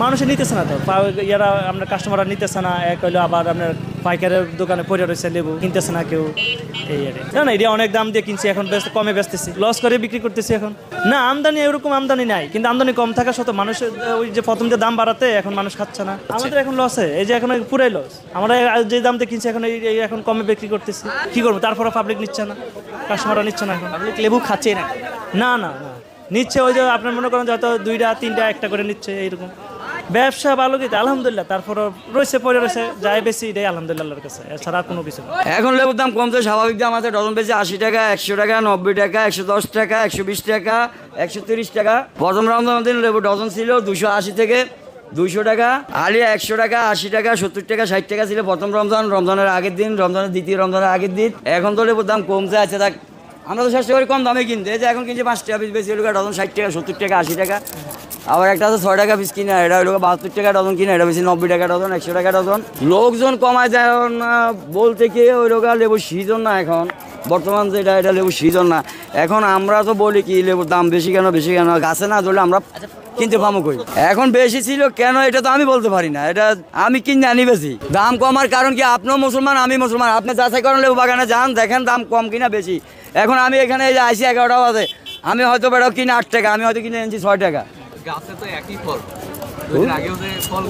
মানুষে নিতেছে না তো ইয়ারা আপনার কাস্টমাররা নিতেছে না। এক হইলো আবার আপনার পাইকারের দোকানে পড়ে রয়েছে লেবু কিনতেছে না কেউ। এই না এটা অনেক দাম দিয়ে কিনছি, এখন কমে বেচতেছি, লস করে বিক্রি করতেছি এখন। না আমদানি এরকম আমদানি নাই, কিন্তু আমদানি কম থাকা সত্ত্বেও মানুষের ওই যে প্রথম যে দাম বাড়াতে এখন মানুষ খাচ্ছে না। আমাদের এখন লসে, এই যে এখন পুরাই লস। আমরা যে দাম দিয়ে কিনছি এখন এই এখন কমে বিক্রি করতেছি, কি করবো? তারপরে পাবলিক নিচ্ছে না, কাস্টমাররা নিচ্ছে না, এখন পাবলিক লেবু খাচ্ছে না। না না না নিচ্ছে, ওই যে আপনার মনে করেন যত 2টা 3টা একটা করে নিচ্ছে এইরকম। ব্যবসা ভালো কিন্তু আলহামদুলিল্লাহ, তারপরও রয়েছে পড়ে রয়েছে, যাই বেশি এটাই আলহামদুলিল্লাহ আল্লাহর কাছে, এছাড়া আর কোনো কিছু না। এখন লেবুর দাম কমছে, স্বাভাবিক দাম আছে। ডজন বেশি 80 টাকা, 100 টাকা, 90 টাকা, 110 টাকা, 120 টাকা, 130 টাকা। প্রথম রমজানের দিন লেবু ডজন ছিল 280 থেকে 200 টাকা, আলিয়া 100 টাকা, 80 টাকা, 70 টাকা, 60 টাকা ছিল প্রথম রমজানের আগের দিন, রমজানের দ্বিতীয় রমজানের আগের দিন। এখন তো লেবুর দাম কমছে আছে। থাক, আমরা তো চেষ্টা করি কম দামে কিনতে। এই যে এখন কিনছে 5 টাকা পিস, বেশি হলো ডজন 60 টাকা, 70 টাকা, 80 টাকা। আবার একটা আছে 6 টাকা পিস কিনা, এটা হলো 72 টাকা ডজন কিনা, এটা বেশি 90 টাকা ডজন, 100 টাকা ডজন। লোকজন কমায় যায় না বলতে কি, ওই লোক লেবুর সিজন না এখন বর্তমান, যেটা এটা লেবুর সিজন না এখন। আমরা তো বলি কি লেবুর দাম বেশি কেন, বেশি কেন, গাছে না ধরলে আমরা কিনতে পামো কই। এখন বেশি ছিল কেন এটা তো আমি বলতে পারি না, এটা আমি কিনে আনি বেশি। দাম কমার কারণ কি, আপনিও মুসলমান আমি মুসলমান, আপনি যাচাই করেন লেবু বাগানে যান, দেখেন দাম কম কিনা বেশি। এখন আমি এখানে এই যে আইসি 11টা বাজে, আমি হয়তো বেড়াও কিনে 8 টাকা, আমি হয়তো কিনে এনেছি 6 টাকা। গাছে তো একই ফল, আগেও যে ফল